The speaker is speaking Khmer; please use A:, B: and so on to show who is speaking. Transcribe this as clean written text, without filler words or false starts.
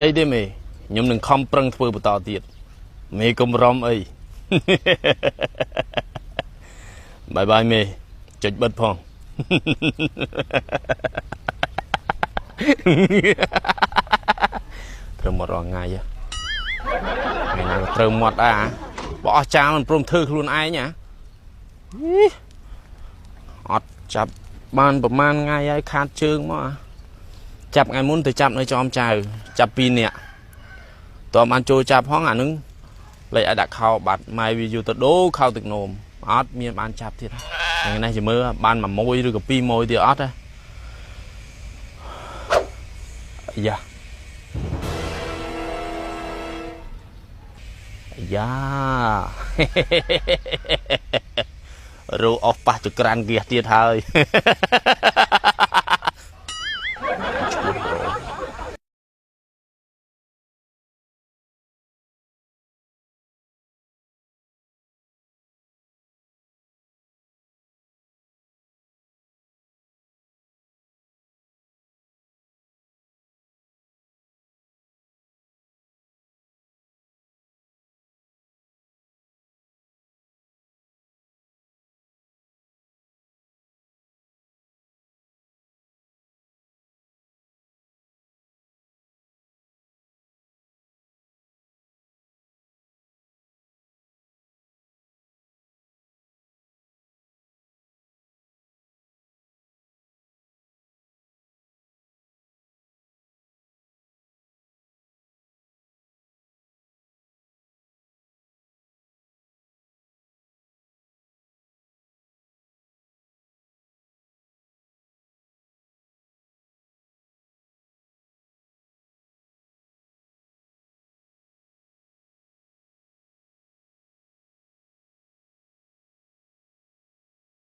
A: អីទេមេខ្ញុំនឹងខំប្រឹងធ្វើបន្តទៀតមេកុំរំអីបាយបាយមេចុចបិទផងត្រូវមករងថ្ងៃថ្ងៃណាក៏ត្រូវមាត់ដែរបើអស់ចាលមិនព្រមធ្វើខ្លួនឯងណាអត់ចាប់បានប្រហែលថ្ងៃហើយខាតជើងមកចាប់ថ្ងៃមុនទៅចាប់នៅចំចៅចាប់2នាក់តើបានចូលចាប់ផងអានឹងលេខឲ្យដាក់ខោបាត់ម៉ែវាយូទៅដូរខោទឹកនោមអត់មានបានចាប់ទៀតថ្ងៃនេះជិះមើលបាន1ឬក៏2ម៉ួយទៀតអត់ទេអាយ៉ាអាយ៉ារោអស់ប៉ះចក្រានហ្គាសទៀតហើយ